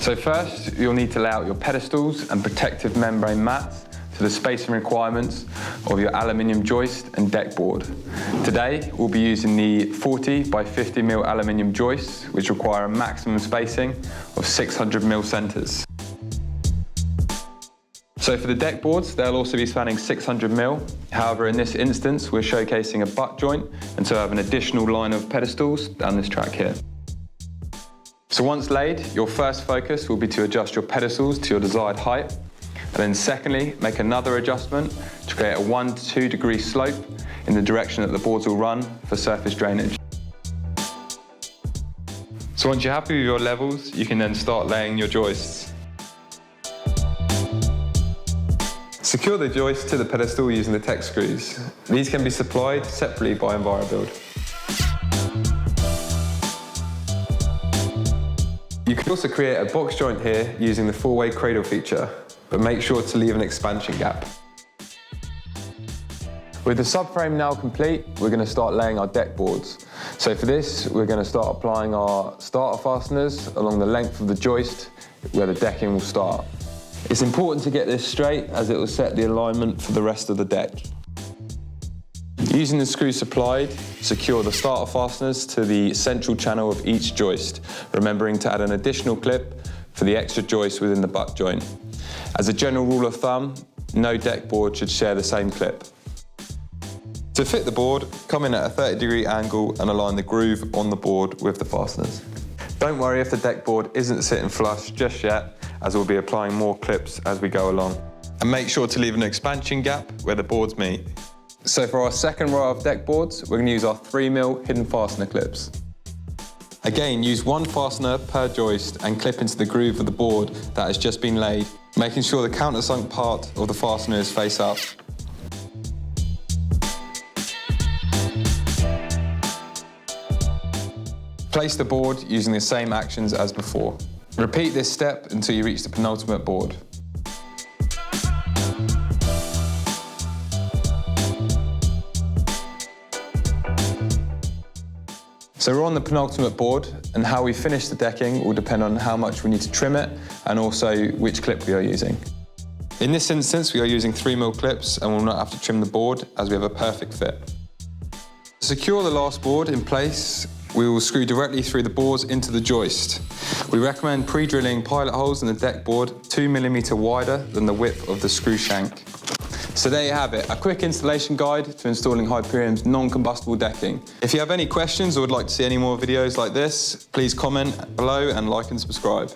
So first, you'll need to lay out your pedestals and protective membrane mats to the spacing requirements of your aluminium joist and deck board. Today, we'll be using the 40 by 50 mm aluminium joists, which require a maximum spacing of 600 mm centres. So for the deck boards, they'll also be spanning 600 mm. However, in this instance, we're showcasing a butt joint, and so I have an additional line of pedestals down this track here. So once laid, your first focus will be to adjust your pedestals to your desired height. And then secondly, make another adjustment to create a 1 to 2 degree slope in the direction that the boards will run for surface drainage. So once you're happy with your levels, you can then start laying your joists. Secure the joist to the pedestal using the Tech screws. These can be supplied separately by EnviroBuild. You can also create a box joint here using the 4-way cradle feature, but make sure to leave an expansion gap. With the subframe now complete, we're going to start laying our deck boards. So for this, we're going to start applying our starter fasteners along the length of the joist where the decking will start. It's important to get this straight as it will set the alignment for the rest of the deck. Using the screws supplied, secure the starter fasteners to the central channel of each joist, remembering to add an additional clip for the extra joist within the butt joint. As a general rule of thumb, no deck board should share the same clip. To fit the board, come in at a 30-degree angle and align the groove on the board with the fasteners. Don't worry if the deck board isn't sitting flush just yet, as we'll be applying more clips as we go along. And make sure to leave an expansion gap where the boards meet. So for our second row of deck boards, we're going to use our 3 mm hidden fastener clips. Again, use one fastener per joist and clip into the groove of the board that has just been laid, making sure the countersunk part of the fastener is face up. Place the board using the same actions as before. Repeat this step until you reach the penultimate board. So we're on the penultimate board, and how we finish the decking will depend on how much we need to trim it and also which clip we are using. In this instance, we are using 3 mm clips and will not have to trim the board as we have a perfect fit. To secure the last board in place, we will screw directly through the boards into the joist. We recommend pre-drilling pilot holes in the deck board 2 mm wider than the width of the screw shank. So there you have it, a quick installation guide to installing Hyperion's non-combustible decking. If you have any questions or would like to see any more videos like this, please comment below and like and subscribe.